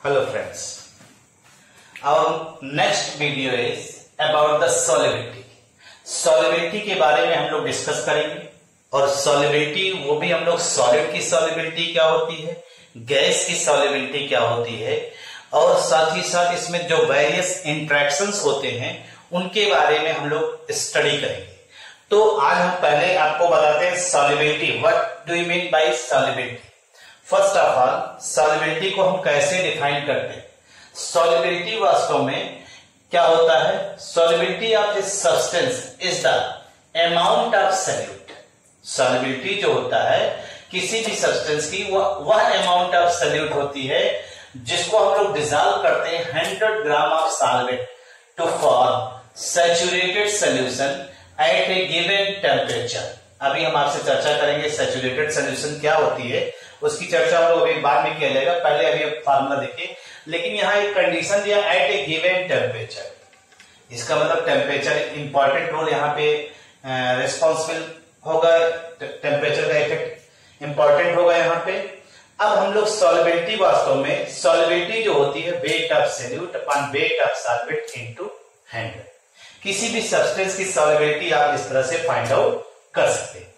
Hello friends, our next video is about the solubility. Solubility के बारे में हम लोग डिस्कस करेंगे और solubility वो भी हम लोग सॉलिड की solubility क्या होती है, गैस की solubility क्या होती है और साथ ही साथ इसमें जो वेरियस इंट्रैक्शंस होते हैं उनके बारे में हम लोग स्टडी करेंगे। तो आज हम पहले आपको बताते हैं solubility. What do you mean by solubility? First of all solubility को हम कैसे डिफाइन करते हैं। सॉल्युबिलिटी वास्तव में क्या होता है? Solubility of this substance is the amount of solute. Solubility जो होता है किसी भी सब्सटेंस की वह अमाउंट ऑफ सॉल्यूट होती है जिसको हम लोग डिसॉल्व करते हैं 100 gram of solvent to form saturated solution at a given temperature. अभी हम आपसे चर्चा करेंगे सैचुरेटेड सॉल्यूशन क्या होती है, उसकी चर्चा हम लोग अभी बाद में किया जाएगा। पहले अभी फार्मूला देखिए, लेकिन यहाँ एक कंडीशन दिया एट ए गिवन टेम्परेचर। इसका मतलब टेम्परेचर इंपॉर्टेंट रोल यहाँ पे रिस्पॉन्सिबल होगा, टेम्परेचर का इफेक्ट इंपॉर्टेंट होगा यहाँ पे। अब हम लोग सॉल्युबिलिटी वास्तव में सॉल्युबिलिटी जो होती है weight of solute upon weight of solvent into 100। किसी भी सब्सटेंस की सॉल्युबिलिटी आप इस तरह से फाइंड आउट कर सकते हैं।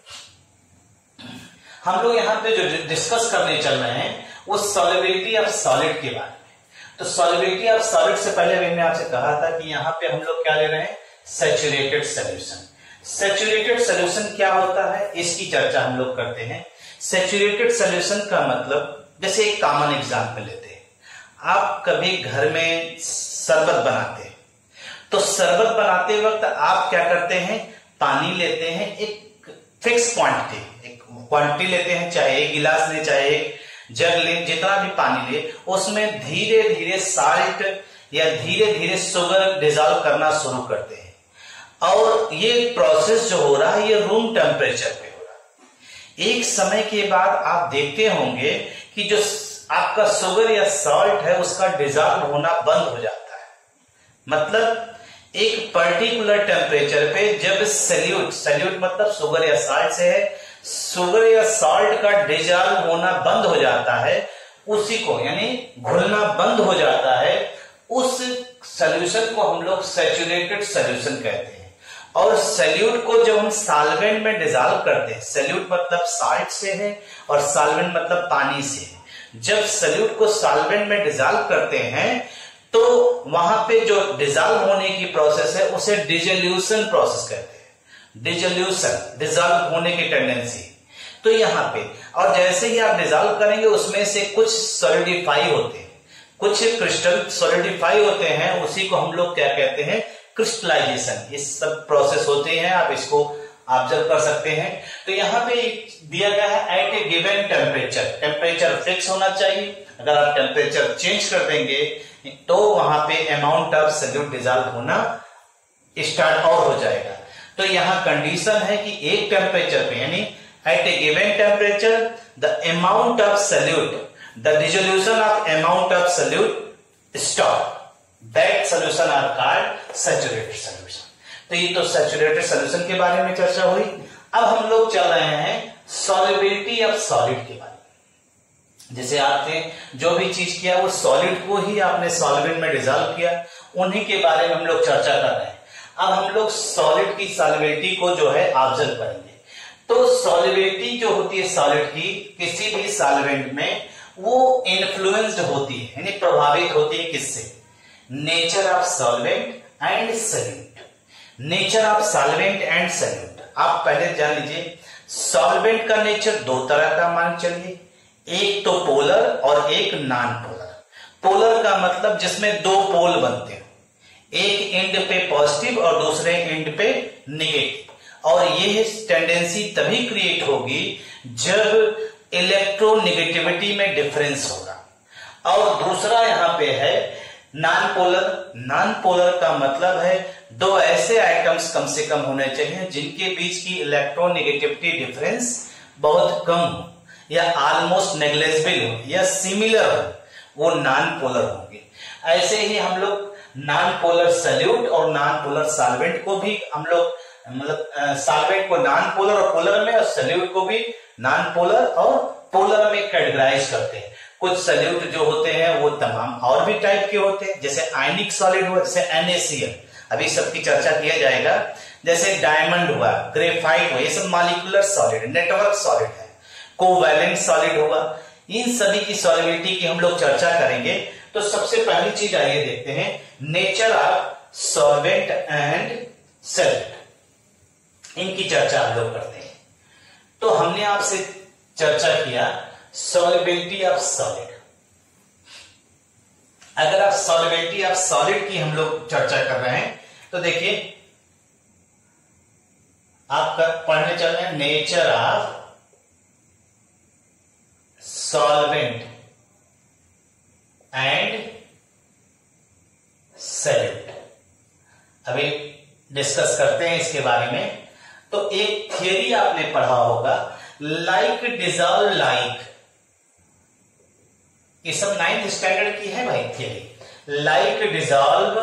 हम लोग यहाँ पे जो डिस्कस करने चल रहे हैं वो सॉल्युबिलिटी ऑफ सॉलिड के बारे में। तो सॉल्युबिलिटी ऑफ सॉलिड से पहले मैंने आपसे कहा था कि यहाँ पे हम लोग क्या ले रहे हैं, सैचुरेटेड सॉल्यूशन। सैचुरेटेड सॉल्यूशन क्या होता है इसकी चर्चा हम लोग करते हैं। सैचुरेटेड सॉल्यूशन का मतलब, जैसे एक कॉमन एग्जांपल लेते हैं, आप कभी घर में शरबत बनाते हैं तो शरबत बनाते वक्त आप क्या करते हैं, पानी लेते हैं एक फिक्स क्वांटिटी लेते हैं, चाहे एक गिलास ले चाहे एक जग ले, जितना भी पानी ले उसमें धीरे धीरे साल्ट या धीरे धीरे शुगर डिसॉल्व करना शुरू करते हैं और ये प्रोसेस जो हो रहा है ये रूम टेम्परेचर पे हो रहा है। एक समय के बाद आप देखते होंगे कि जो आपका शुगर या सॉल्ट है उसका डिसॉल्व होना बंद हो जाता है। मतलब एक पर्टिकुलर टेम्परेचर पे जब सल्यूट मतलब शुगर या साल्ट से है, शुगर या साल्ट का डिसॉल्व होना बंद हो जाता है, उसी को यानी घुलना बंद हो जाता है, उस सॉल्यूशन को हम लोग सैचुरेटेड सॉल्यूशन कहते हैं। और सॉल्यूट को जब हम सॉल्वेंट में डिसॉल्व करते हैं, सॉल्यूट मतलब साल्ट से है और सॉल्वेंट मतलब पानी से है, जब सॉल्यूट को सॉल्वेंट में डिसॉल्व करते हैं तो वहां पे जो डिसॉल्व होने की प्रोसेस है उसे डिसोल्यूशन प्रोसेस कहते हैं। डिसोल्यूशन डिसॉल्व होने की टेंडेंसी। तो यहाँ पे और जैसे ही आप डिसॉल्व करेंगे उसमें से कुछ सॉलिडिफाई होते हैं, कुछ क्रिस्टल सॉलिडिफाई होते हैं, उसी को हम लोग क्या कहते हैं, क्रिस्टलाइजेशन। ये सब प्रोसेस होते हैं, आप इसको ऑब्जर्व कर सकते हैं। तो यहाँ पे दिया गया है eight a given temperature. Temperature fix होना चाहिए, अगर आप टेम्परेचर चेंज कर देंगे तो वहां पे अमाउंट ऑफ सॉल्यूट डिसॉल्व होना स्टार्ट और हो जाएगा। तो यहाँ कंडीशन है कि एक टेम्परेचर पे यानी at a given temperature the amount of solute, the dissolution of amount of solute stop, that solution are called saturated solution. तो ये तो सैचुरेटेड सॉल्यूशन के बारे में चर्चा हुई। अब हम लोग चल रहे हैं सॉल्युबिलिटी ऑफ सॉलिड के बारे में। जैसे आपने जो भी चीज किया वो सॉलिड को ही आपने सॉल्वेंट में डिसॉल्व किया, उन्हीं के बारे में हम लोग चर्चा कर रहे हैं। अब हम लोग सॉलिड की सॉल्युबिलिटी को जो है ऑब्जर्व करेंगे। तो सॉल्युबिलिटी जो होती है सॉलिड की किसी भी सॉल्वेंट में, वो इन्फ्लुएंस्ड होती है यानी प्रभावित होती है किससे, nature of solvent and solute. Nature of solvent and solute आप पहले जान लीजिए। सॉल्वेंट का नेचर दो तरह का मान चलिए, एक तो पोलर और एक नॉन पोलर। पोलर का मतलब जिसमें दो पोल बनते हैं, एक एंड पे पॉजिटिव और दूसरे एंड पे नेगेटिव। और ये टेंडेंसी तभी क्रिएट होगी जब इलेक्ट्रोनेगेटिविटी में डिफरेंस होगा। और दूसरा यहां पे है नॉन पोलर। नॉन पोलर का मतलब है दो ऐसे आइटम्स कम से कम होने चाहिए जिनके बीच की इलेक्ट्रोनेगेटिविटी डिफरेंस बहुत कम हो या ऑलमोस्ट नेग्लिजिबल हो या सिमिलर हो, वो नॉन पोलर होंगे। ऐसे ही हम लोग नॉन पोलर सॉल्यूट और नॉन पोलर सॉल्वेंट को भी हम लोग मतलब सॉल्वेंट को नॉन पोलर और पोलर में और सॉल्यूट को भी नॉन पोलर और पोलर में कैटेगराइज करते हैं। कुछ सल्यूट जो होते हैं वो तमाम और भी टाइप के होते हैं, जैसे आयनिक सॉलिड हुआ, जैसे NaCl, अभी सबकी चर्चा किया जाएगा, जैसे डायमंड हुआ, ग्रेफाइट हुआ, ये सब मॉलिक्यूलर सॉलिड, नेटवर्क सॉलिड है, कोवैलेंट सॉलिड होगा। इन सभी की सॉलिबिलिटी की हम लोग चर्चा करेंगे। तो सबसे पहली चीज आइए देखते हैं, nature of solvent and solvent, इनकी चर्चा हम लोग करते हैं। तो हमने आपसे चर्चा किया सॉल्युबिलिटी ऑफ सॉलिड। अगर आप सॉल्युबिलिटी ऑफ सॉलिड की हम लोग चर्चा कर रहे हैं तो देखिए आप पढ़ने चल रहे हैं nature of solvent and solute, अभी डिस्कस करते हैं इसके बारे में। तो एक थियरी आपने पढ़ा होगा, लाइक डिजॉल्व लाइक, ये सब 9th स्टैंडर्ड की है भाई थियरी, लाइक डिजॉल्व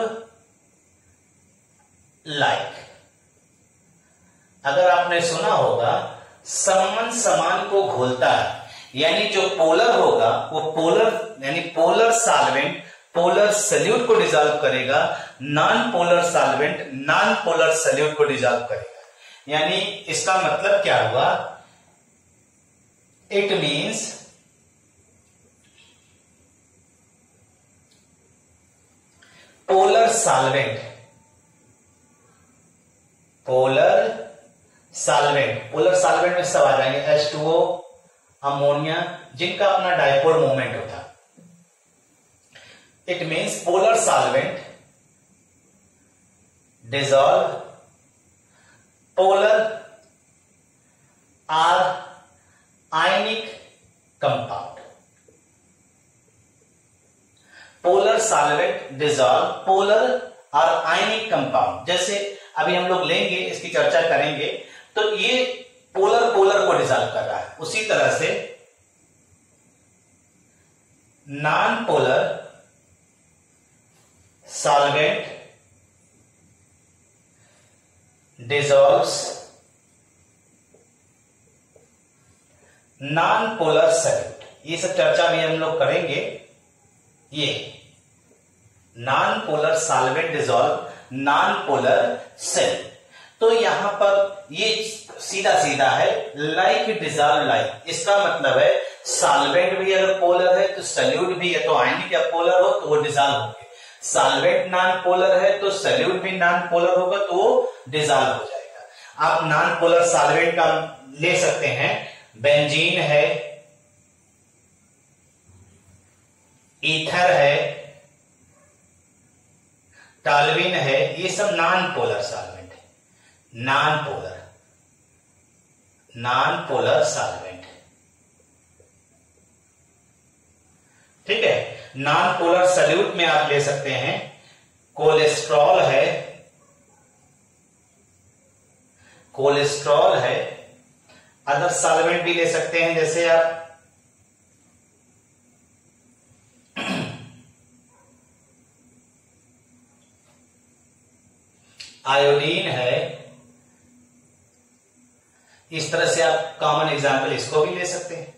लाइक। अगर आपने सुना होगा समन समान को घोलता है, यानी जो पोलर होगा वो पोलर यानी पोलर सॉल्वेंट पोलर सॉल्यूट को डिजॉल्व करेगा, non polar solvent non polar solute को डिजॉल्व करेगा। यानी इसका मतलब क्या हुआ, it means polar solvent polar solvent में सब आ जाएंगे, H2O, अमोनिया, जिनका अपना डाइपोल मोमेंट होता है। It means polar solvent dissolve polar or ionic compound, polar solvent dissolve polar और आयनिक कंपाउंड। जैसे अभी हम लोग लेंगे, इसकी चर्चा करेंगे, तो ये पोलर पोलर को डिजॉल्व कर रहा है। उसी तरह से non polar solvent dissolves non polar solute, ये सब चर्चा भी हम लोग करेंगे। ये non polar solvent dissolve non polar solute. तो यहां पर ये सीधा सीधा है लाइक डिजॉल्व लाइक, इसका मतलब है सॉल्वेंट भी अगर पोलर है तो सॉल्यूट भी है, तो आयनिक या पोलर हो तो वो डिजॉल्व होंगे। सॉल्वेंट नॉन पोलर है तो सॉल्यूट भी नॉन पोलर होगा तो वो डिजॉल्व हो जाएगा। आप नॉन पोलर सॉल्वेंट का ले सकते हैं, बेंजीन है, ईथर है, टॉल्यूइन है, ये सब नॉन पोलर सॉल्वेंट है, नॉन पोलर सॉल्वेंट। ठीक है, नॉन पोलर सॉल्यूट में आप ले सकते हैं कोलेस्ट्रॉल है, अदर सॉल्वेंट भी ले सकते हैं, जैसे आप आयोडीन है। इस तरह से आप कॉमन एग्जांपल इसको भी ले सकते हैं,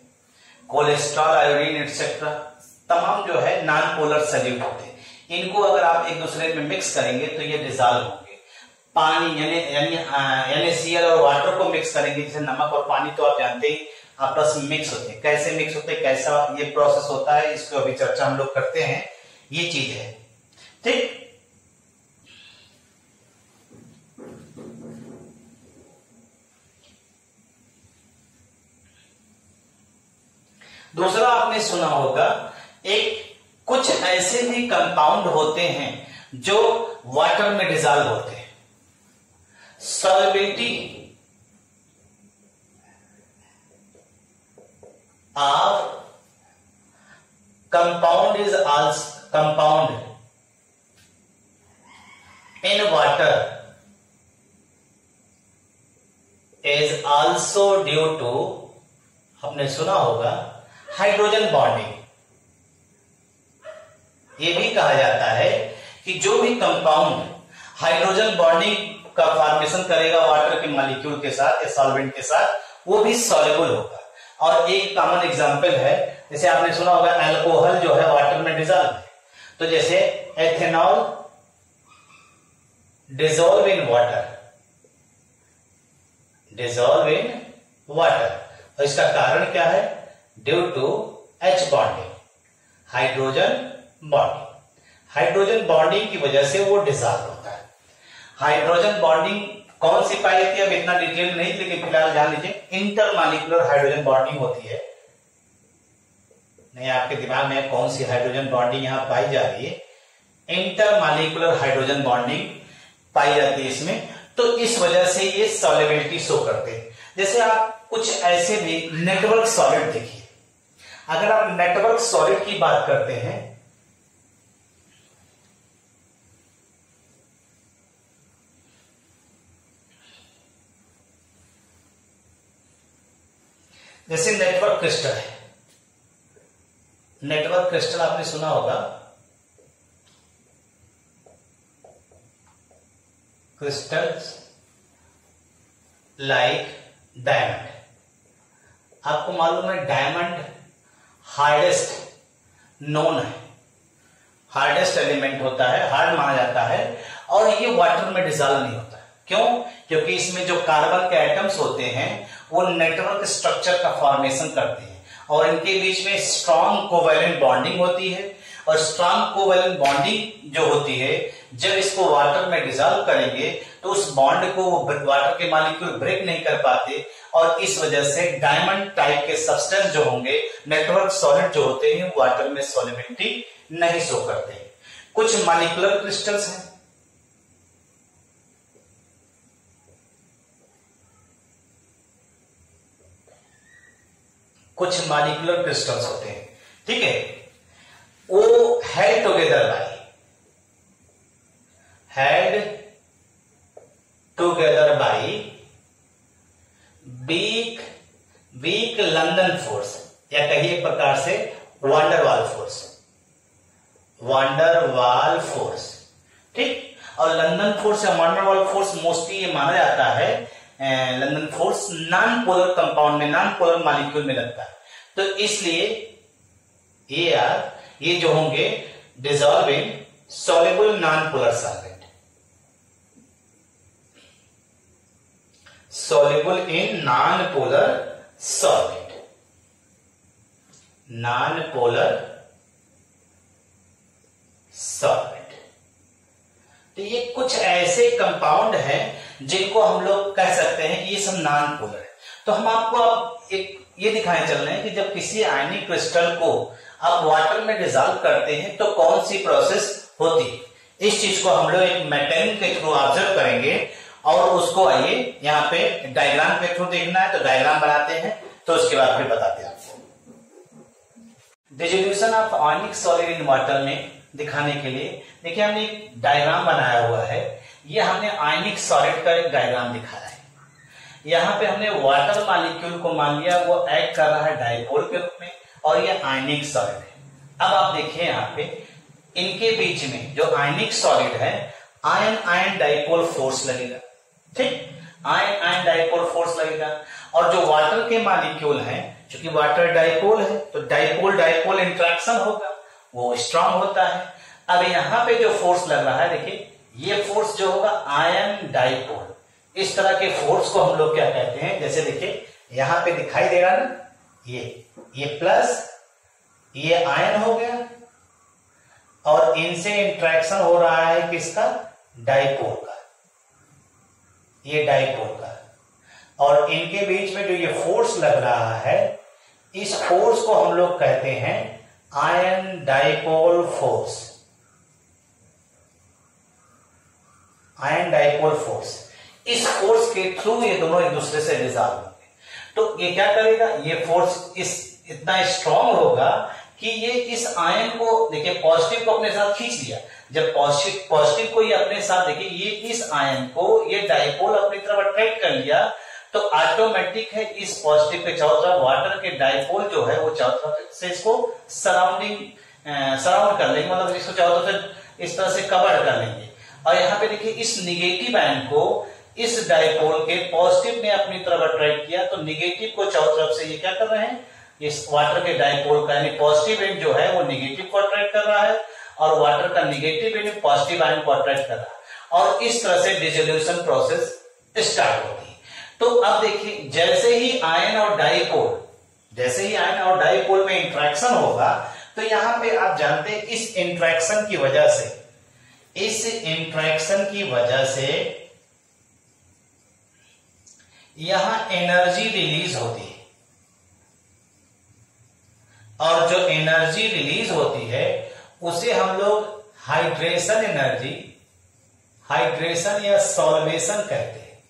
कोलेस्ट्रॉल, आयोडीन एटसेट्रा, तमाम जो है नॉन पोलर सॉल्यूट होते हैं। इनको अगर आप एक दूसरे में मिक्स करेंगे तो ये डिजॉल्व होंगे। पानी यानी NaCl और वाटर को मिक्स करेंगे, जैसे नमक और पानी तो आप जानते ही आपस में मिक्स होते हैं। कैसे मिक्स होते हैं, कैसा ये प्रोसेस होता है, इसको अभी चर्चा हम लोग करते हैं। ये चीज है, ठीक। दूसरा आपने सुना होगा, एक कुछ ऐसे भी कंपाउंड होते हैं जो वाटर में डिजॉल्व होते हैं। Solubility of compound in water is also due to, आपने सुना होगा, हाइड्रोजन बॉन्डिंग। ये भी कहा जाता है कि जो भी कंपाउंड हाइड्रोजन बॉन्डिंग का फॉर्मेशन करेगा वाटर के मॉलिक्यूल के साथ या सॉल्वेंट के साथ, वो भी सॉल्युबल होगा। और एक कॉमन एग्जांपल है जैसे आपने सुना होगा अल्कोहल जो है वाटर में डिजॉल्व है, तो जैसे ethanol dissolve in water, dissolve in water, और इसका कारण क्या है? Due to H bonding, hydrogen bonding. Hydrogen bonding की वजह से वो डिजॉल्व होता है। हाइड्रोजन बॉन्डिंग कौन सी पाई जाती है, अब इतना डिटेल नहीं, लेकिन फिलहाल जान लीजिए इंटरमॉलिक्यूलर हाइड्रोजन बॉन्डिंग होती है। नहीं, आपके दिमाग में कौन सी हाइड्रोजन बॉन्डिंग यहां पाई जा रही है? इंटरमॉलिक्यूलर हाइड्रोजन बॉन्डिंग पाई जाती है इसमें, तो इस वजह से ये सॉल्युबिलिटी शो करते हैं। जैसे आप कुछ ऐसे भी नेटवर्क सॉलिड देखिए, अगर आप नेटवर्क सॉलिड की बात करते हैं, जैसे नेटवर्क क्रिस्टल है, नेटवर्क क्रिस्टल आपने सुना होगा, क्रिस्टल्स लाइक डायमंड। आपको मालूम है डायमंड हार्डेस्ट नोन है, हार्डेस्ट एलिमेंट होता है, हार्ड माना जाता है, और ये वाटर में डिजॉल्व नहीं होता। क्यों? क्योंकि इसमें जो कार्बन के एटम्स होते हैं वो नेटवर्क स्ट्रक्चर का फॉर्मेशन करते हैं, और इनके बीच में स्ट्रॉन्ग कोवैलेंट बॉन्डिंग होती है, और स्ट्रॉन्ग कोवैलेंट बॉन्डिंग जो होती है, जब इसको वाटर में डिजॉल्व करेंगे तो उस बॉन्ड को वाटर के मॉलिक्यूल ब्रेक नहीं कर पाते, और इस वजह से डायमंड टाइप के सब्सटेंस जो होंगे, नेटवर्क सॉलिड जो होते हैं, वाटर में सॉल्युबिलिटी नहीं शो करते। कुछ मॉलिक्यूलर क्रिस्टल्स हैं, कुछ मॉलिक्यूलर क्रिस्टल्स होते हैं, ठीक है, वो held together by, held together by weak London force, या कहिए एक प्रकार से वांडरवाल फोर्स, वांडरवाल फोर्स, ठीक। और लंदन फोर्स या वांडरवाल फोर्स मोस्टली ये माना जाता है, London force non polar compound में, नॉन पोलर मॉलिक्यूल में लगता है, तो इसलिए ये जो होंगे dissolve in soluble non polar solvent, soluble in non-polar solvent, non-polar solvent। तो ये कुछ ऐसे कंपाउंड हैं जिनको हम लोग कह सकते हैं कि ये सब नॉन पोलर है। तो हम आपको अब एक ये दिखाने चल रहे हैं कि जब किसी आयनिक क्रिस्टल को आप वाटर में डिजॉल्व करते हैं तो कौन सी प्रोसेस होती है। इस चीज को हम लोग एक मैकेनिज्म के थ्रू ऑब्जर्व करेंगे, और उसको आइए यहाँ पे डायग्राम के थ्रू देखना है, तो डायग्राम बनाते हैं, तो उसके बाद फिर बताते हैं आपको। Dissolution of ionic solid in water में दिखाने के लिए देखिए हमने एक डायग्राम बनाया हुआ है। ये हमने आयनिक सॉलिड का एक डायग्राम दिखाया है। यहाँ पे हमने वाटर मॉलिक्यूल को मान लिया, वो एक्ट कर रहा है डायपोल के रूप में, और ये आयनिक सॉलिड है। अब आप देखिए यहाँ पे इनके बीच में जो आयनिक सॉलिड है, आयन आयन डायपोल फोर्स लगेगा, ठीक, आयन आयन डायपोल फोर्स लगेगा। और जो वाटर के मॉलिक्यूल हैं, क्योंकि वाटर डायपोल है तो डायपोल डायपोल इंटरेक्शन होगा, वो स्ट्रांग होता है। अब यहाँ पे जो फोर्स लग रहा है, देखिए ये फोर्स जो होगा आयन डायपोल, इस तरह के फोर्स को हम लोग क्या कहते हैं, जैसे देखिए यहाँ पे दिखाई दे रहा ना, ये प्लस, ये आयन हो गया, और इनसे इंटरेक्शन हो रहा है किसका, डायपोल का, ये डायपोल का, और इनके बीच में जो ये फोर्स लग रहा है, इस फोर्स को हम लोग कहते हैं ion dipole force, ion dipole force. इस फोर्स के थ्रू ये दोनों एक दूसरे से डिसॉल्व होंगे। तो ये क्या करेगा, ये फोर्स इतना स्ट्रांग होगा कि ये इस आयन को, देखिए पॉजिटिव को अपने साथ खींच लिया। जब पॉजिटिव को ये अपने साथ, देखिए ये इस आयन को ये डायपोल अपनी तरफ अट्रैक्ट कर लिया, तो ऑटोमेटिक है इस पॉजिटिव के चारों तरफ वाटर के डायपोल जो है वो चारों तरफ से इसको सराउंड कर लेंगे, मतलब इसको चारों तरफ से इस तरह से कवर कर लेंगे। और यहाँ पे देखिए इस निगेटिव आयन को इस डायपोल के पॉजिटिव ने अपनी तरफ अट्रैक्ट किया, तो निगेटिव को चारों तरफ से ये क्या कर रहे हैं, इस वाटर के डाइपोल का, यानी पॉजिटिव एंड जो है वो निगेटिव को अट्रैक्ट कर रहा है और वाटर का निगेटिव एंड पॉजिटिव आयन को अट्रैक्ट कर रहा है और इस तरह से डिसोल्यूशन प्रोसेस स्टार्ट होती है। तो अब देखिए जैसे ही आयन और डाइपोल में इंट्रैक्शन होगा तो यहां पे आप जानते हैं इस इंट्रैक्शन की वजह से यहां एनर्जी रिलीज होती है और जो एनर्जी रिलीज होती है उसे हम लोग हाइड्रेशन या सॉल्वेशन कहते हैं।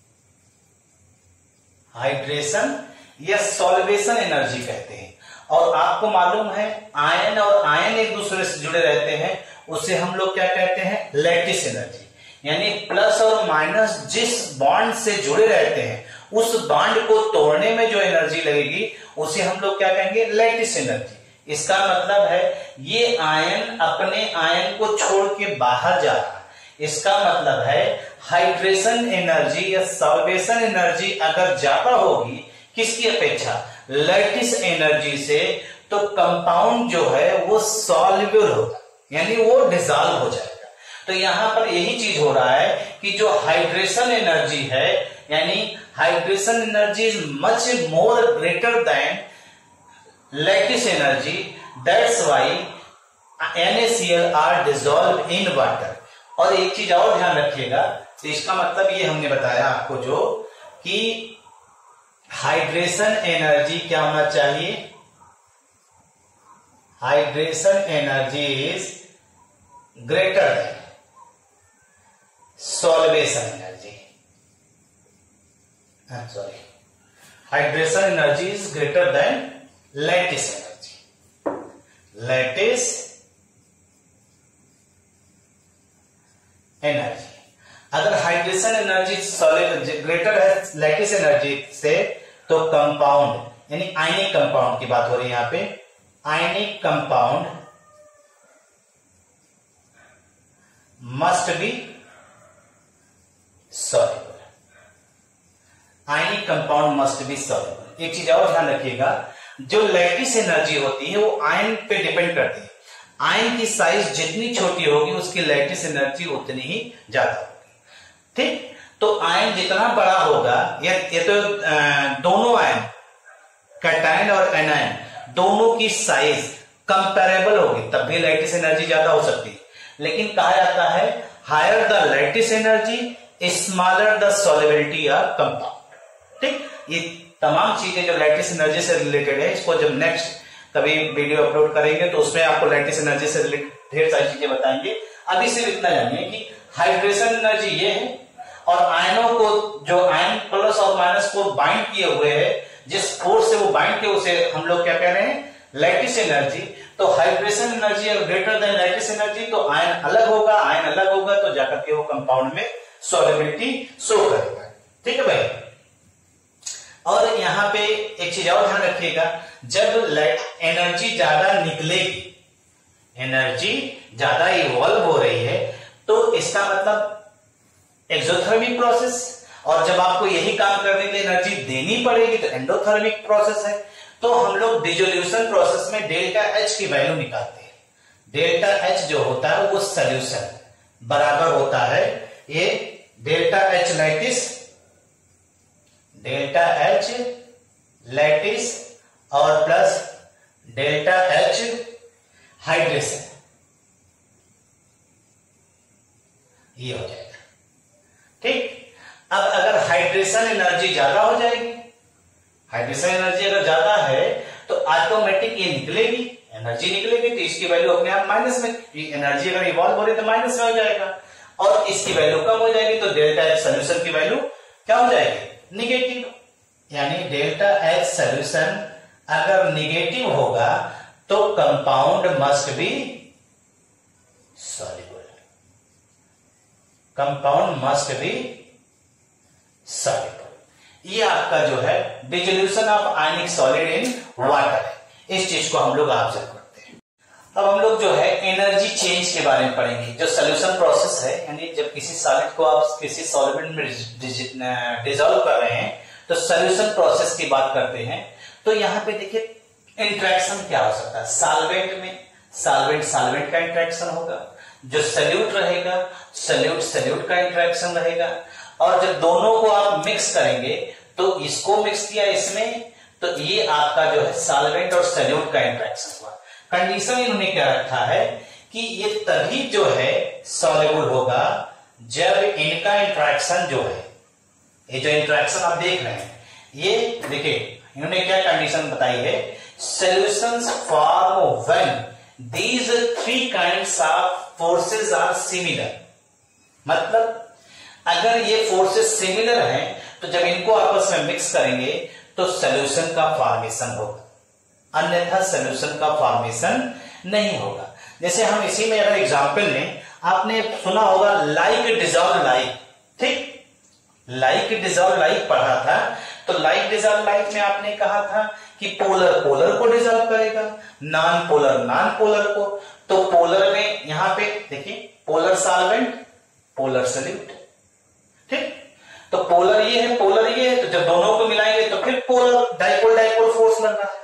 हाइड्रेशन या सॉल्वेशन एनर्जी कहते हैं। और आपको मालूम है आयन और आयन एक दूसरे से जुड़े रहते हैं, उसे हम लोग क्या कहते हैं, लैटिस एनर्जी। यानी प्लस और माइनस जिस बॉन्ड से जुड़े रहते हैं उस बॉन्ड को तोड़ने में जो एनर्जी लगेगी उसे हम लोग क्या कहेंगे, लैटिस एनर्जी। इसका मतलब है ये आयन अपने आयन को छोड़ के बाहर जा रहा है। इसका मतलब है हाइड्रेशन एनर्जी या सॉल्वेशन एनर्जी अगर ज्यादा होगी किसकी अपेक्षा, लैटिस एनर्जी से, तो कंपाउंड जो है वो सॉल्युबल होगा, यानी वो डिसॉल्व हो जाएगा। तो यहां पर यही चीज हो रहा है कि जो हाइड्रेशन एनर्जी है, यानी hydration energy is much more greater than lattice energy, that's why NaCl are dissolve in water. और एक चीज और ध्यान रखिएगा, तो इसका मतलब ये हमने बताया आपको जो कि हाइड्रेशन एनर्जी क्या होना चाहिए, hydration energy is greater than solvation energy, sorry, hydration energy is greater than lattice energy, lattice energy. अगर हाइड्रेशन एनर्जी ग्रेटर है लैटिस एनर्जी से तो कंपाउंड यानी आयनिक कंपाउंड की बात हो रही है यहां पे, ionic compound must be soluble, ionic compound must be soluble. एक चीज और ध्यान रखिएगा, जो लैटिस एनर्जी होती है वो आयन पे डिपेंड करती है। आयन की साइज जितनी छोटी होगी उसकी लैटिस एनर्जी उतनी ही ज्यादा होगी, ठीक। तो आयन जितना बड़ा होगा, ये तो दोनों आयन कैटायन और एनायन दोनों की साइज कंपेरेबल होगी तब भी लैटिस एनर्जी ज्यादा हो सकती है। लेकिन कहा जाता है higher the lattice energy smaller the solubility of compound, ठीक। ये तमाम चीजें जो लैटिस एनर्जी से रिलेटेड है, इसको जब नेक्स्ट कभी वीडियो अपलोड करेंगे तो उसमें आपको लैटिस एनर्जी से रिलेटेड ढेर सारी चीजें बताएंगे। अभी सिर्फ इतना जानिए कि हाइड्रेशन एनर्जी ये है और आयनों को, जो आयन प्लस और माइनस को बाइंड किए हुए है, जिस फोर्स से वो बाइंड किए उसे हम लोग क्या कह रहे हैं, लैटिस एनर्जी। तो हाइड्रेशन एनर्जी अगर ग्रेटर देन लैटिस एनर्जी तो आयन अलग होगा तो जाकर के वो कंपाउंड में सॉल्युबिलिटी शो करेगा, ठीक है भाई। और यहां पे एक चीज और ध्यान रखिएगा, जब एनर्जी ज्यादा निकलेगी, एनर्जी ज्यादा इवॉल्व हो रही है तो इसका मतलब एक्सोथर्मिक प्रोसेस, और जब आपको यही काम करने के लिए एनर्जी देनी पड़ेगी तो एंडोथर्मिक प्रोसेस है। तो हम लोग डिसोल्यूशन प्रोसेस में डेल्टा H की वैल्यू निकालते हैं। डेल्टा H जो होता है वो सॉल्यूशन बराबर होता है ये डेल्टा H लैटिस और प्लस डेल्टा H हाइड्रेशन, ये हो जाएगा, ठीक। अब अगर हाइड्रेशन एनर्जी ज्यादा हो जाएगी, हाइड्रेशन एनर्जी अगर ज्यादा है तो ऑटोमेटिक ये निकलेगी, एनर्जी निकलेगी तो इसकी वैल्यू अपने आप माइनस में, एनर्जी अगर इवॉल्व हो रही है तो माइनस में हो जाएगा और इसकी वैल्यू कम हो जाएगी तो डेल्टा H सोल्यूशन की वैल्यू क्या हो जाएगी, निगेटिव। यानी डेल्टा H सोल्यूशन अगर निगेटिव होगा तो compound must be soluble, compound must be soluble. ये आपका जो है dissolution of ionic solid in water है, इस चीज को हम लोग ऑब्जर्व करते हैं। अब हम लोग जो है एनर्जी चेंज के बारे में पढ़ेंगे। जो सोल्यूशन प्रोसेस है, यानी जब किसी सॉलिड को आप किसी सॉल्वेंट में डिसॉल्व कर रहे हैं तो सोल्यूशन प्रोसेस की बात करते हैं। तो यहां पे देखिए इंट्रैक्शन क्या हो सकता है? सॉल्वेंट में सॉल्वेंट सॉल्वेंट का इंट्रैक्शन होगा, जो सल्यूट रहेगा सल्यूट सल्यूट का इंट्रैक्शन रहेगा, और जब दोनों को आप मिक्स करेंगे तो इसको मिक्स किया इसमें, तो ये आपका जो है सॉल्वेंट और सल्यूट का इंट्रैक्शन हुआ। कंडीशन इन्होंने क्या रखा है कि ये तभी जो है सॉल्युबल होगा जब इनका इंट्रैक्शन जो है, ये जो इंट्रैक्शन आप देख रहे हैं, ये देखिए इन्होंने क्या कंडीशन बताई है, solutions form when these three kinds of forces are similar. मतलब अगर ये फोर्सेस सिमिलर हैं तो जब इनको आपस में मिक्स करेंगे तो सॉल्यूशन का फॉर्मेशन होगा, अन्यथा सॉल्यूशन का फॉर्मेशन नहीं होगा। जैसे हम इसी में अगर एग्जांपल लें, आपने सुना होगा लाइक डिजॉल्व लाइक, ठीक, लाइक डिजॉल्व लाइक पढ़ा था। तो लाइक डिजॉल्व लाइक में आपने कहा था कि पोलर पोलर को डिजॉल्व करेगा, नॉन पोलर को। तो पोलर में यहां पे देखिए पोलर सॉल्वेंट पोलर सॉल्यूट, ठीक, तो पोलर ये है पोलर ये है, तो जब दोनों को मिलाएंगे तो फिर पोलर डाइपोल डाइपोल फोर्स लग रहा है।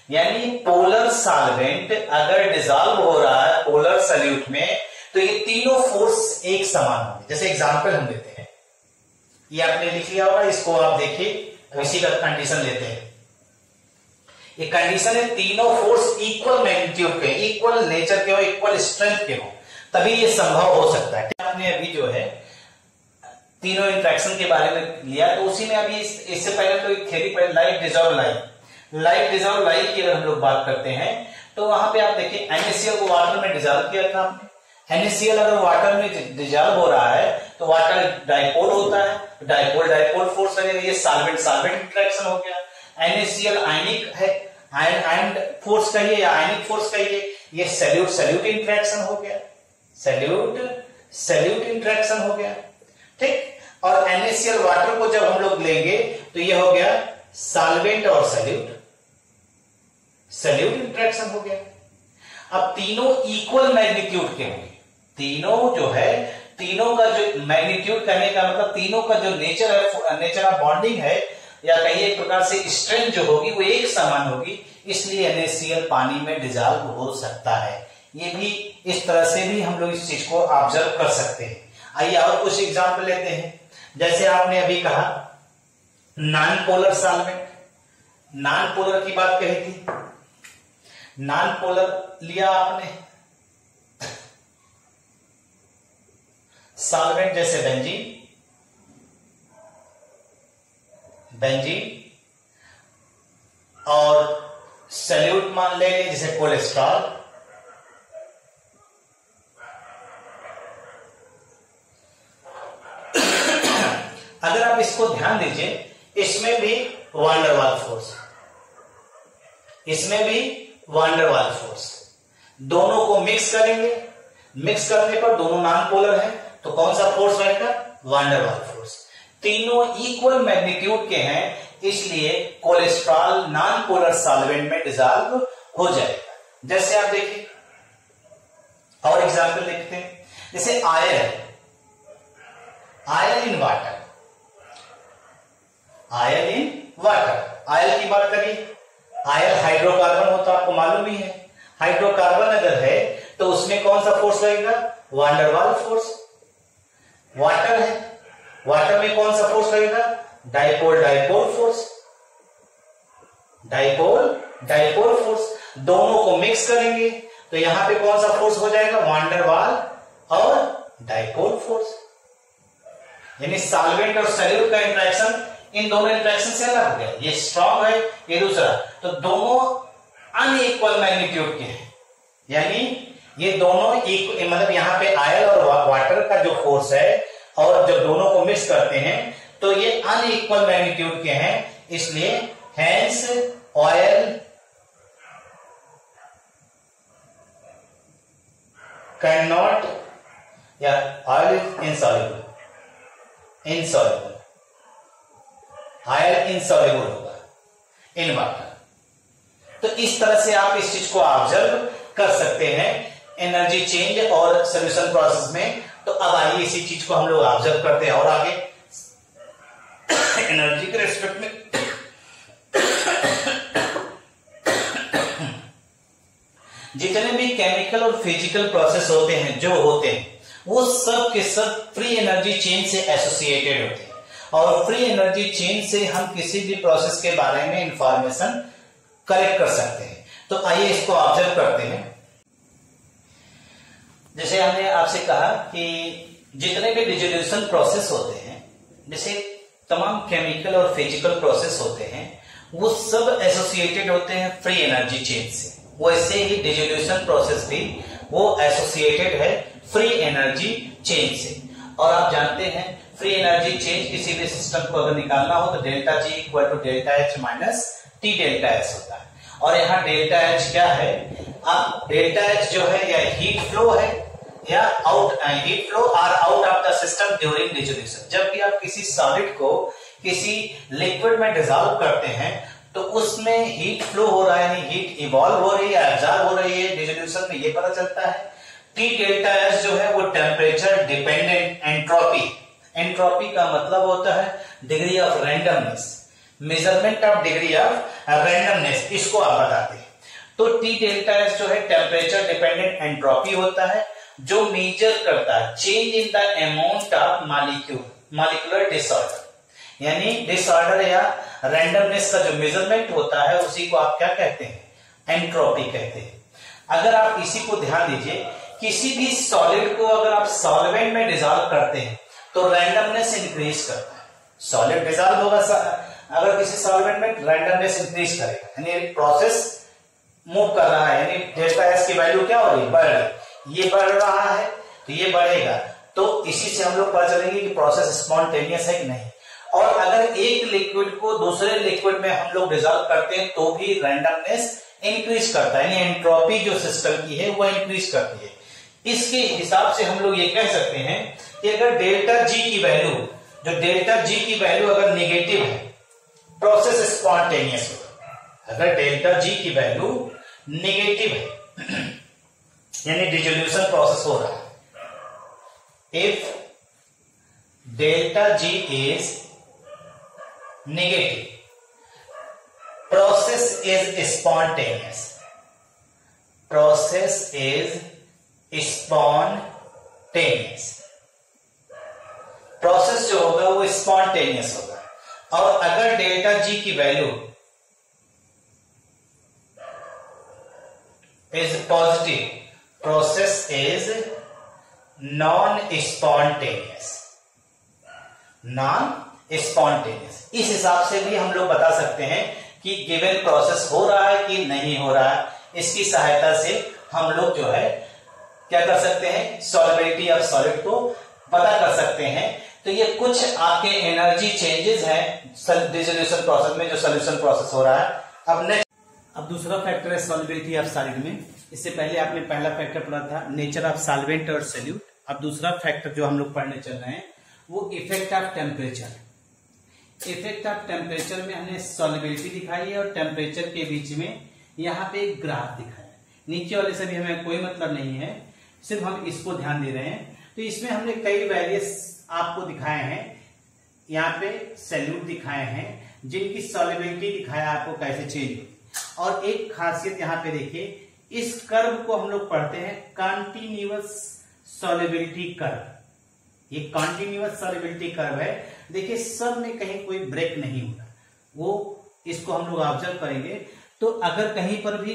यानी पोलर सॉल्वेंट अगर डिजॉल्व हो रहा है पोलर सॉल्यूट में तो ये तीनों फोर्स एक समान होंगे। जैसे एग्जांपल हम लेते हैं, ये आपने लिख लिया होगा, इसको आप देखिए, इसी का कंडीशन लेते हैं। ये कंडीशन है तीनों फोर्स इक्वल मैग्नीट्यूड के, इक्वल नेचर के हो, इक्वल स्ट्रेंथ के हो, तभी ये संभव हो सकता है। आपने अभी जो है तीनों इंट्रैक्शन के बारे में लिया, तो उसी में अभी इससे पहले तो एक थ्योरी पर लाइक डिजॉल्व लाइक की अगर हम लोग बात करते हैं तो वहां पे आप देखिए NaCl को वाटर में डिजॉल्व किया था आपने। NaCl अगर वाटर में डिजॉल्व हो रहा है तो वाटर डाइपोल होता है, डाइपोल डाइपोल फोर्स लगेगा, ये सॉल्वेंट सॉल्वेंट इंट्रैक्शन हो गया। NaCl आयनिक है, आयन फोर्स कहिए या आयनिक फोर्स कहिए, ये सैल्यूट सैल्यूट इंट्रैक्शन हो गया, सैल्यूट सैल्यूट इंट्रैक्शन हो गया, ठीक। और NaCl वाटर को जब हम लोग लेंगे तो ये हो गया सॉल्वेंट और सैल्यूट सैल्यूट इंट्रैक्शन हो गया। अब तीनों इक्वल मैग्नीट्यूड के होंगे, तीनों जो है, तीनों का जो मैग्नीट्यूड करने का मतलब तीनों का जो नेचर है, नेचर ऑफ बॉन्डिंग है, या कहिए एक प्रकार से स्ट्रेंथ जो होगी वो एक समान होगी, इसलिए NaCl पानी में डिजॉल्व हो सकता है। ये भी इस तरह से भी हम लोग इस चीज को ऑब्जर्व कर सकते हैं। आइए और कुछ एग्जाम्पल लेते हैं। जैसे आपने अभी कहा non polar solvent, non polar की बात कही थी, नॉन पोलर लिया आपने सॉल्वेंट जैसे बेंजीन और सल्यूट मान लेंगे जैसे कोलेस्ट्रॉल, अगर आप इसको ध्यान दीजिए, इसमें भी वान डेर वाल्स फोर्स, इसमें भी वान डेर वाल्स फोर्स, दोनों को मिक्स करेंगे, मिक्स करने पर दोनों नॉन पोलर है तो कौन सा फोर्स रहेगा? Van der Waals force. तीनों इक्वल मैग्नीट्यूड के हैं, इसलिए कोलेस्ट्रॉल नॉन पोलर सॉल्वेंट में डिजॉल्व हो जाएगा। जैसे आप देखिए और एग्जांपल देखते हैं, जैसे iron, iron in water, oil in water, oil की बात करिए, आयल हाइड्रोकार्बन होता है, आपको मालूम ही है। हाइड्रोकार्बन अगर है तो उसमें कौन सा फोर्स लगेगा? Van der Waals force. Water है, वाटर में कौन सा फोर्स लगेगा? Dipole dipole force, dipole dipole force. दोनों को मिक्स करेंगे तो यहां पे कौन सा फोर्स हो जाएगा? वान डेर वाल और डाइपोल फोर्स। यानी सॉल्वेंट और सॉल्यूट का इंट्रैक्शन इन दोनों इंट्रैक्शन से अलग हो गया, ये स्ट्रॉन्ग है ये दूसरा, तो दोनों अनइक्वल मैग्नीट्यूड के हैं। यानी ये दोनों मतलब यहाँ पे आयल और वाटर का जो फोर्स है, और जब दोनों को मिक्स करते हैं तो ये अनइक्वल मैग्नीट्यूड के हैं, इसलिए हेंस ऑयल कैन नॉट, या oil is insoluble, insoluble, oil insoluble होगा इन वाटर। तो इस तरह से आप इस चीज को ऑब्जर्व कर सकते हैं एनर्जी चेंज और सोल्यूशन प्रोसेस में। तो अब आइए इसी चीज को हम लोग ऑब्जर्व करते हैं और आगे एनर्जी के रेस्पेक्ट में जितने भी केमिकल और फिजिकल प्रोसेस होते हैं वो सब के सब फ्री एनर्जी चेन से एसोसिएटेड होते हैं, और फ्री एनर्जी चेन से हम किसी भी प्रोसेस के बारे में इंफॉर्मेशन कलेक्ट कर सकते हैं। तो आइए इसको ऑब्जर्व करते हैं। जैसे हमने आपसे कहा कि जितने भी डिसोल्यूशन प्रोसेस होते हैं, जैसे तमाम केमिकल और फिजिकल प्रोसेस होते हैं, वो सब एसोसिएटेड होते हैं फ्री एनर्जी चेन से। वैसे ही डिसोल्यूशन प्रोसेस भी वो एसोसिएटेड है फ्री एनर्जी चेन से। और आप जानते हैं फ्री एनर्जी चेंज किसी भी सिस्टम को अगर निकालना हो तो delta G equal to delta H minus T delta S होता है। और यहाँ डेल्टा एच क्या है? अब डेल्टा एच जो है या हीट फ्लो है या हीट फ्लो और out of the system during dissolution. जब भी आप किसी सॉलिड को किसी लिक्विड में डिसॉल्व करते हैं तो उसमें हीट फ्लो हो रहा है, यानी हीट इवॉल्व हो रही है, एब्जॉर्ब हो रही है डिसोल्यूशन में, ये पता चलता है। टी डेल्टा एस जो है वो टेम्परेचर डिपेंडेंट एंट्रोपी। एंट्रोपी का मतलब होता है degree of randomness, measurement of degree of randomness, इसको आप बताते हैं। तो टी डेल्टा एस जो है टेम्परेचर डिपेंडेंट एंट्रोपी होता है, जो मेजर करता है change in the amount of molecular disorder, यानी डिसऑर्डर या रैंडमनेस का जो मेजरमेंट होता है उसी को आप क्या कहते हैं? एंट्रोपी कहते हैं। अगर आप इसी को ध्यान दीजिए, किसी भी सॉलिड को अगर आप सॉल्वेंट में डिसॉल्व करते हैं तो रैंडमनेस इंक्रीज करता है। सॉलिड डिसॉल्व होगा अगर किसी सॉल्वेंट में, रैंडमनेस इंक्रीज करेगा, यानी प्रोसेस मूव कर रहा है, यानी डेल्टा एस की वैल्यू क्या हो रही है? बढ़ रही। ये बढ़ रहा है तो ये बढ़ेगा, तो इसी से हम लोग पता चलेंगे कि प्रोसेस स्पॉन्टेनियस है कि नहीं। और अगर एक लिक्विड को दूसरे लिक्विड में हम लोग डिसॉल्व करते हैं तो भी रैंडमनेस इंक्रीज करता है, यानी एंट्रोपी जो सिस्टम की है वो इंक्रीज करती है। इसके हिसाब से हम लोग ये कह सकते हैं कि अगर डेल्टा जी की वैल्यू अगर नेगेटिव है, प्रोसेस स्पॉन्टेनियस होगा। अगर डेल्टा जी की वैल्यू नेगेटिव है यानी डिसोल्यूशन प्रोसेस हो रहा है। If delta G is negative, process is spontaneous. Process is spontaneous. Process जो होगा वो स्पॉन्टेनियस होगा। और अगर डेल्टा जी की value is positive, process is non spontaneous. इस हिसाब से भी हम लोग बता सकते हैं कि गिवन प्रोसेस हो रहा है कि नहीं हो रहा है। इसकी सहायता से हम लोग जो है क्या कर सकते हैं? सॉल्युबिलिटी ऑफ सॉलिड को पता कर सकते हैं। तो ये कुछ आपके एनर्जी चेंजेस हैं डिसोल्यूशन प्रोसेस में, जो सॉल्यूशन प्रोसेस हो रहा है। अब दूसरा फैक्टर है सॉल्युबिलिटी ऑफ सॉलिड में। इससे पहले आपने पहला फैक्टर पढ़ा था नेचर ऑफ सॉल्वेंट और सॉल्यूट। अब दूसरा फैक्टर जो हम लोग पढ़ने चल रहे हैं वो effect of temperature. Effect of temperature में हमने सॉल्युबिलिटी दिखाई है और टेम्परेचर के बीच में यहाँ पे एक ग्राफ दिखाया है। नीचे वाले से भी हमें कोई मतलब नहीं है, सिर्फ हम इसको ध्यान दे रहे हैं। तो इसमें हमने कई वेरियस आपको दिखाए हैं, यहाँ पे सॉल्यूट दिखाए हैं जिनकी सॉल्युबिलिटी दिखाया आपको कैसे चेंज हुई। और एक खासियत यहाँ पे देखिए, इस कर्व को हम लोग पढ़ते हैं कॉन्टिन्यूअस सॉल्युबिलिटी कर्व। ये कॉन्टिन्यूअस सॉल्युबिलिटी कर्व है। देखिए सब में कहीं कोई ब्रेक नहीं होगा, वो इसको हम लोग ऑब्जर्व करेंगे। तो अगर कहीं पर भी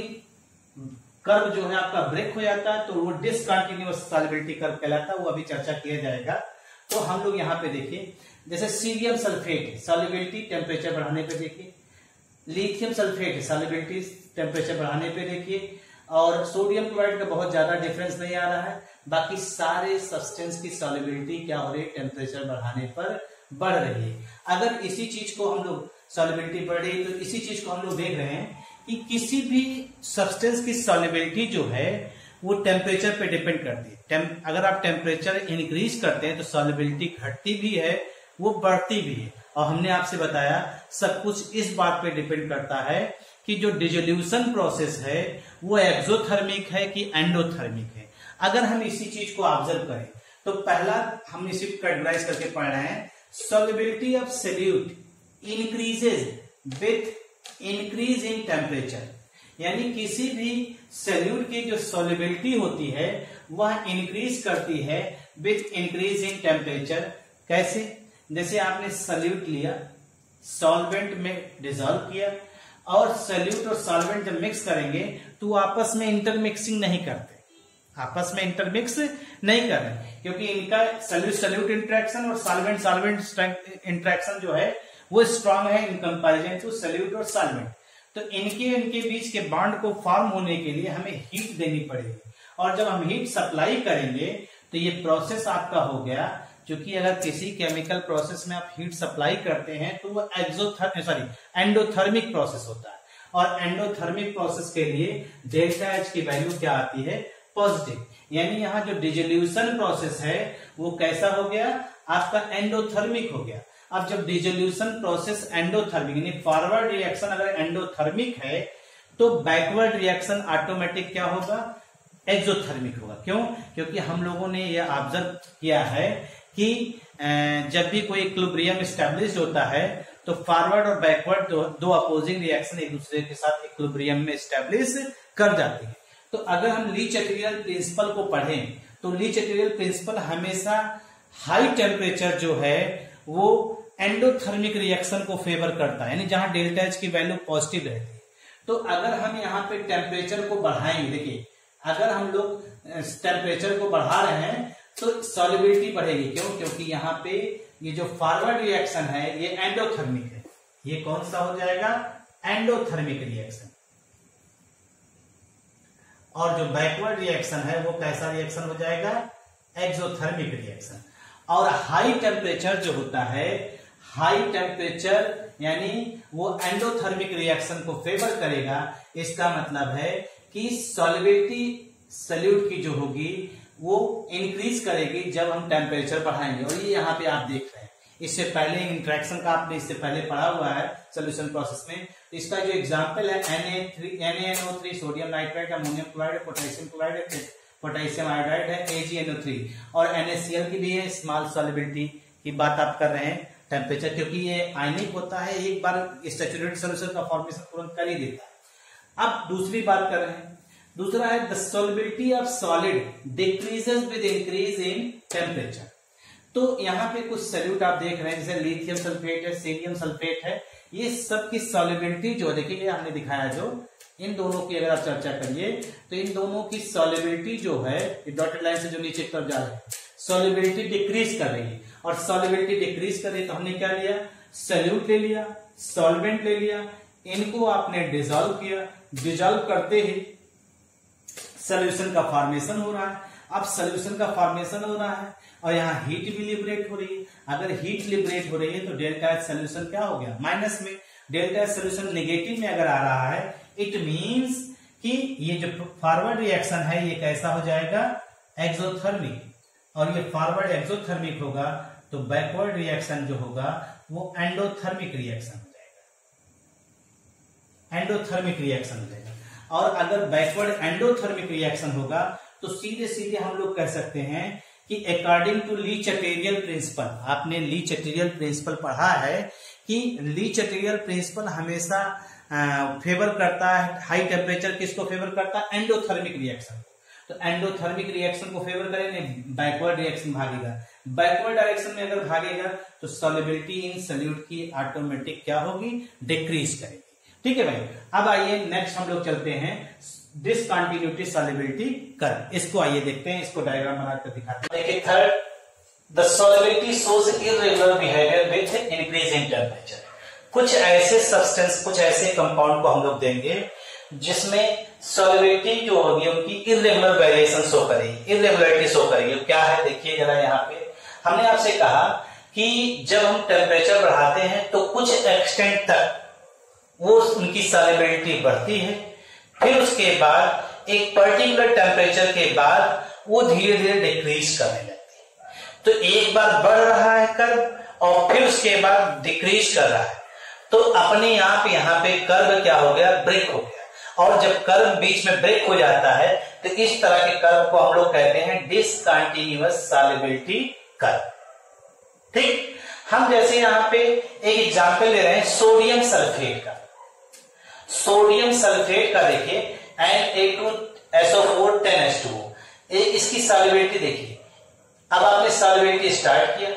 कर्व जो है आपका ब्रेक हो जाता है तो वो डिसकंटिन्यूअस सॉल्युबिलिटी कर्व कहलाता है, वो अभी चर्चा किया जाएगा। तो हम लोग यहाँ पे देखिए, जैसे सीरियम सल्फेट सॉल्युबिलिटी टेम्परेचर बढ़ाने पे देखिए, लिथियम सल्फेट सॉल्युबिलिटी टेम्परेचर बढ़ाने पे देखिए, और सोडियम क्लोराइड का बहुत ज्यादा डिफरेंस नहीं आ रहा है। बाकी सारे सब्सटेंस की सॉल्युबिलिटी क्या हो रही है? टेम्परेचर बढ़ाने पर बढ़ रही है। अगर इसी चीज को हम लोग सॉल्युबिलिटी बढ़ रही है तो इसी चीज को हम लोग देख रहे हैं कि किसी भी सब्सटेंस की सॉल्युबिलिटी जो है वो टेम्परेचर पे डिपेंड करती है। अगर आप टेम्परेचर इंक्रीज करते हैं तो सॉल्युबिलिटी घटती भी है, वो बढ़ती भी है। और हमने आपसे बताया सब कुछ इस बात पे डिपेंड करता है कि जो डिसोल्यूशन प्रोसेस है वो एक्सोथर्मिक है कि एंडोथर्मिक है। अगर हम इसी चीज को ऑब्जर्व करें तो पहला हम इसी कैटेगराइज करके पढ़ रहे हैं, solubility of solute increases with increase in temperature, यानी किसी भी सॉल्यूट की जो सॉल्युबिलिटी होती है वह इंक्रीज करती है विथ इंक्रीज इन टेम्परेचर। कैसे? जैसे आपने सॉल्यूट लिया, सॉल्वेंट में डिसॉल्व किया, और सॉल्यूट और सॉल्वेंट जब मिक्स करेंगे तो आपस में इंटरमिक्सिंग नहीं करते, आपस में इंटरमिक्स नहीं कर रहे, क्योंकि इनका सॉल्यूट सॉल्यूट इंटरेक्शन और सॉल्वेंट सॉल्वेंट इंटरेक्शन जो है वो स्ट्रांग है इन कंपैरिजन टू सॉल्यूट और सॉल्वेंट। तो इनके बीच के बॉन्ड को फॉर्म होने के लिए हमें हीट देनी पड़ेगी, और जब हम हीट सप्लाई करेंगे तो ये प्रोसेस आपका हो गया। क्योंकि अगर किसी केमिकल प्रोसेस में आप हीट सप्लाई करते हैं तो वो एंडोथर्मिक प्रोसेस होता है, और एंडोथर्मिक प्रोसेस के लिए डेल्टा एच की वैल्यू क्या आती है? पॉजिटिव। यानी यहाँ जो डिसोल्यूशन प्रोसेस है वो कैसा हो गया? आपका एंडोथर्मिक हो गया। अब जब डिसोल्यूशन प्रोसेस एंडोथर्मिक यानी फॉरवर्ड रिएक्शन अगर एंडोथर्मिक है तो बैकवर्ड रिएक्शन ऑटोमेटिक क्या होगा? एक्सोथर्मिक होगा। क्यों? क्योंकि हम लोगों ने यह ऑब्जर्व किया है कि जब भी कोई इक्विलिब्रियम एस्टेब्लिश होता है तो फॉरवर्ड और बैकवर्ड दो अपोजिंग रिएक्शन एक दूसरे के साथ इक्विलिब्रियम में एस्टेब्लिश कर जाती है। तो अगर हम ली चैटरियल प्रिंसिपल को पढ़ें तो ली चैटरियल प्रिंसिपल हमेशा हाई टेम्परेचर जो है वो एंडोथर्मिक रिएक्शन को फेवर करता है, यानी जहां डेल्टा एच की वैल्यू पॉजिटिव रहती है। तो अगर हम यहाँ पे टेम्परेचर को बढ़ाएंगे, देखिए अगर हम लोग टेम्परेचर को बढ़ा रहे हैं तो सॉल्युबिलिटी बढ़ेगी। क्यों? क्योंकि यहाँ पे ये जो फॉरवर्ड रिएक्शन है ये एंडोथर्मिक है, ये कौन सा हो जाएगा? Endothermic reaction. और जो बैकवर्ड रिएक्शन है वो कैसा रिएक्शन हो जाएगा? Exothermic reaction. और हाई टेम्परेचर जो होता है, हाई टेम्परेचर यानी वो एंडोथर्मिक रिएक्शन को फेवर करेगा। इसका मतलब है कि सॉल्युबिलिटी सॉल्यूट की जो होगी वो इंक्रीज करेगी जब हम टेम्परेचर बढ़ाएंगे। और ये यहाँ पे आप देख रहे हैं, इससे पहले इंट्रैक्शन का आपने इससे पहले पढ़ा हुआ है सोल्यूशन प्रोसेस में। इसका जो एग्जांपल है NaNO3 sodium nitride, ammonium chloride, potassium chloride, potassium iodide है, AgNO3, और NaCl की भी है। स्मॉल सॉल्युबिलिटी की बात आप कर रहे हैं टेम्परेचर, क्योंकि ये आयनिक होता है, एक बार सैचुरेटेड सॉल्यूशन का फॉर्मेशन तुरंत कर ही देता है। अब दूसरी बात कर रहे हैं, दूसरा है the solubility of solid decreases with increase in temperature. तो यहाँ पे कुछ सॉल्यूट आप देख रहे हैं, जैसे लिथियम सल्फेट है, सीरियम सल्फेट है, ये सब की सॉल्युबिलिटी जो देखिए हमने दिखाया, जो इन दोनों की अगर आप चर्चा करिए तो इन दोनों की सॉल्युबिलिटी जो है डॉटेड लाइन से जो नीचे की तरफ जा रहे हैं, सॉल्युबिलिटी डिक्रीज कर रही है। और सॉल्युबिलिटी डिक्रीज कर रही है तो हमने क्या लिया? सॉल्यूट ले लिया, सॉल्वेंट ले लिया, इनको आपने डिसॉल्व किया, डिसॉल्व करते ही सॉल्यूशन का फॉर्मेशन हो रहा है। अब सॉल्यूशन का फॉर्मेशन हो रहा है और यहाँ हीट भी लिबरेट हो रही है। अगर हीट लिबरेट हो रही है तो डेल्टा एच सॉल्यूशन क्या हो गया? माइनस में। डेल्टा एच सॉल्यूशन नेगेटिव में अगर आ रहा है, इट मींस कि ये जो फॉरवर्ड रिएक्शन है ये कैसा हो जाएगा? एक्सोथर्मिक। और ये फॉरवर्ड एक्सोथर्मिक होगा तो बैकवर्ड रिएक्शन जो होगा वो एंडोथर्मिक रिएक्शन हो जाएगा, एंडोथर्मिक रिएक्शन हो जाएगा। और अगर बैकवर्ड एंडोथर्मिक रिएक्शन होगा तो सीधे सीधे हम लोग कह सकते हैं कि अकॉर्डिंग टू ली चैटेरियल प्रिंसिपल, आपने ली चैटेरियल प्रिंसिपल पढ़ा है कि ली चैटेरियल प्रिंसिपल हमेशा फेवर करता है, हाई टेम्परेचर किसको फेवर करता है? Endothermic reaction. तो एंडोथर्मिक रिएक्शन को फेवर करेंगे, बैकवर्ड रिएक्शन भागेगा। बैकवर्ड डायरेक्शन में अगर भागेगा तो सॉल्युबिलिटी इन सॉल्यूट की ऑटोमेटिक क्या होगी? डिक्रीज करेगी। ठीक है भाई। अब आइए नेक्स्ट हम लोग चलते हैं डिसकंटिन्यूटी सॉल्युबिलिटी कर्व। इसको आइए देखते हैं, इसको डायग्राम बनाकर दिखाते हैं। देखिए third, the solubility shows irregular behaviour with increase in temperature. कुछ ऐसे सब्सटेंस, कुछ ऐसे कंपाउंड को हम लोग देंगे जिसमें सॉल्युबिलिटी जो होगी उनकी इर्रेगुलर वेरिएशन शो करेगी, इर्रेगुलरिटी शो करेगी। क्या है देखिए जरा, यहाँ पे हमने आपसे कहा कि जब हम टेम्परेचर बढ़ाते हैं तो कुछ एक्सटेंट तक वो उनकी सॉल्युबिलिटी बढ़ती है, फिर उसके बाद एक पर्टिकुलर टेम्परेचर के बाद वो धीरे धीरे डिक्रीज करने लगती है। तो एक बार बढ़ रहा है कर्व और फिर उसके बाद डिक्रीज कर रहा है, तो अपने आप यहाँ पे कर्व क्या हो गया? ब्रेक हो गया। और जब कर्व बीच में ब्रेक हो जाता है तो इस तरह के कर्व को हम लोग कहते हैं डिसकंटिन्यूअस सॉल्युबिलिटी कर्व। ठीक, हम जैसे यहाँ पे एक एग्जांपल ले रहे हैं सोडियम सल्फेट का। सोडियम सल्फेट का देखिए Na2SO4 10H2O, इसकी सॉल्युबिलिटी देखिए। अब आपने सॉल्युबिलिटी स्टार्ट किया,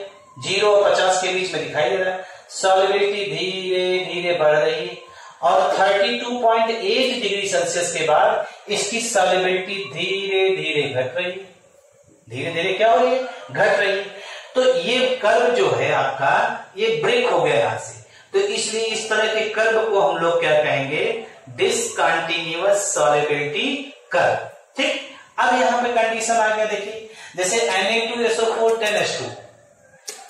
0 और 50 के बीच में दिखाई दे रहा है, सॉल्युबिलिटी धीरे धीरे बढ़ रही है और 32.8 डिग्री सेल्सियस के बाद इसकी सॉल्युबिलिटी धीरे धीरे घट रही है। धीरे धीरे क्या हो रही है? घट रही है। तो ये कर्व जो है आपका, ये ब्रेक हो गया यहां से, तो इसलिए इस तरह के कर्व को हम लोग क्या कहेंगे? Discontinuous solubility curve. ठीक, अब यहां पे कंडीशन आ गया, देखिए जैसे Na2SO4 10H2,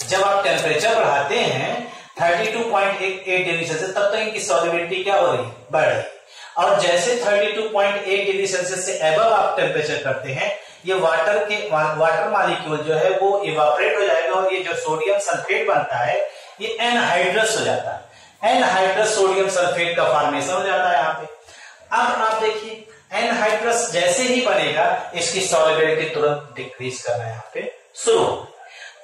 जब आप टेम्परेचर बढ़ाते हैं 32.8 डिग्री सेल्सियस, तब तक इनकी सॉल्युबिलिटी क्या हो रही है? बढ़ रही है। और जैसे 32.8 डिग्री सेल्सियस से अबव आप टेम्परेचर करते हैं, ये वाटर मॉलिक्यूल जो है वो इवापोरेट हो जाएगा और ये जो सोडियम सल्फेट बनता है ये एनहाइड्रस हो जाता है। एनहाइड्रस सोडियम सल्फेट का फॉर्मेशन हो जाता है यहाँ पे। अब आप देखिए एनहाइड्रस जैसे ही बनेगा, इसकी सॉल्युबिलिटी तुरंत डिक्रीज करना यहाँ पे शुरू हो।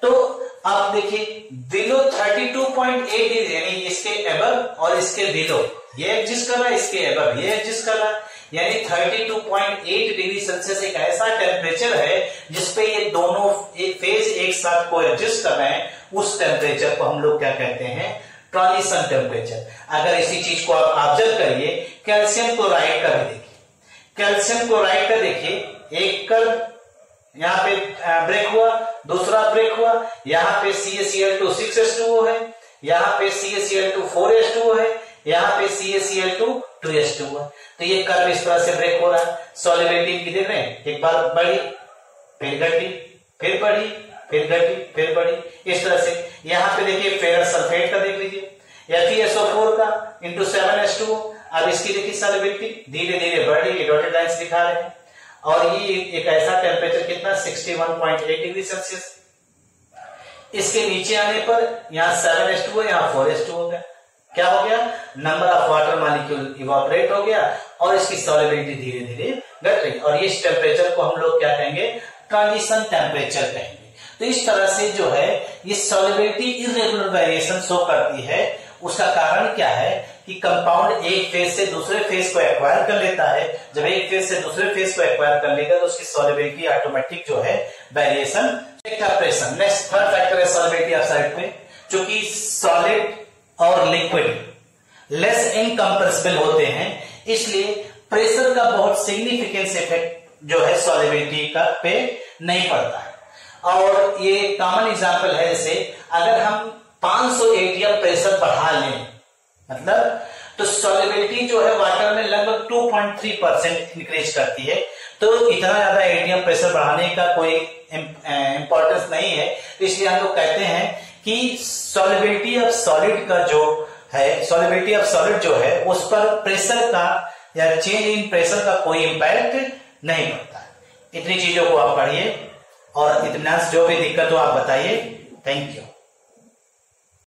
तो आप देखिए बिलो 32.8 डिग्री, यानी इसके अबव और इसके बिलो ये एडजस्ट कर रहा है, इसके अबव ये एडजस्ट कर रहा है, यानी 32.8 डिग्री सेल्सियस एक ऐसा टेम्परेचर है जिसपे ये दोनों फेज एक साथ को एडजस्ट कर रहे हैं। उस टेम्परेचर को हम लोग क्या कहते हैं? Transition temperature. अगर इसी चीज को आप ऑब्जर्व करिए, कैल्शियम क्लोराइड का भी देखिए, कैल्शियम क्लोराइड का देखिए, एक कर्व यहाँ पे ब्रेक हुआ, दूसरा ब्रेक हुआ, यहाँ पे CaCl2 6H2O है, यहाँ पे CaCl2 4H2O है, यहाँ पे CaCl2 2H2O है। तो ये कर्व इस तरह से ब्रेक हो रहा है। सॉल्युबिलिटी की देख रहे हैं, एक बार बढ़ी, फिर घटी, फिर बढ़ी, फिर घटी, फिर बढ़ी, इस तरह से। यहाँ पे देखिए फेरस सल्फेट का देख लीजिए, FeSO4 का इंटू 7H2O। अब इसकी देखिए सॉल्युबिलिटी धीरे धीरे बढ़ रही है, डॉटेड लाइंस दिखा रहे हैं। और ये एक ऐसा टेम्परेचर कितना? 61.8 डिग्री सेल्सियस। इसके नीचे आने पर यहाँ 7H2O, यहाँ 4H2O हो गया। क्या हो गया? Number of water molecule evaporate हो गया और इसकी सॉल्युबिलिटी धीरे धीरे घट रही। और इस टेम्परेचर को हम लोग क्या कहेंगे? ट्रांजिशन टेम्परेचर कहेंगे। तो इस तरह से जो है ये सॉल्युबिलिटी इर्रेगुलर वेरिएशन शो करती है। उसका कारण क्या है कि कंपाउंड एक फेज से दूसरे फेज को एक्वायर कर लेता है। जब एक फेज से दूसरे फेज को एक्वायर कर लेगा तो उसकी सॉल्युबिलिटी ऑटोमेटिक जो है variation. Pressure, next third factor है सॉल्युबिलिटी ऑफ सॉलिड में। चूंकि सॉलिड और लिक्विड लेस इनकम्प्रेसिबल होते हैं, इसलिए प्रेशर का बहुत सिग्निफिकेंस इफेक्ट जो है सॉल्युबिलिटी का पे नहीं पड़ता है। और ये कॉमन एग्जांपल है, जैसे अगर हम 500 atm प्रेशर बढ़ा लें, मतलब तो सॉल्युबिलिटी जो है वाटर में लगभग 2.3% इंक्रीज करती है। तो इतना ज्यादा एटीएम प्रेशर बढ़ाने का कोई इंपॉर्टेंस नहीं है। इसलिए हम लोग कहते हैं कि सॉल्युबिलिटी ऑफ सॉलिड का जो है, सॉल्युबिलिटी ऑफ सॉलिड जो है उस पर प्रेशर का या चेंज इन प्रेशर का कोई इंपैक्ट नहीं पड़ता है। इतनी चीजों को आप पढ़िए और इत्मीनान से जो भी दिक्कत हो आप बताइए। Thank you.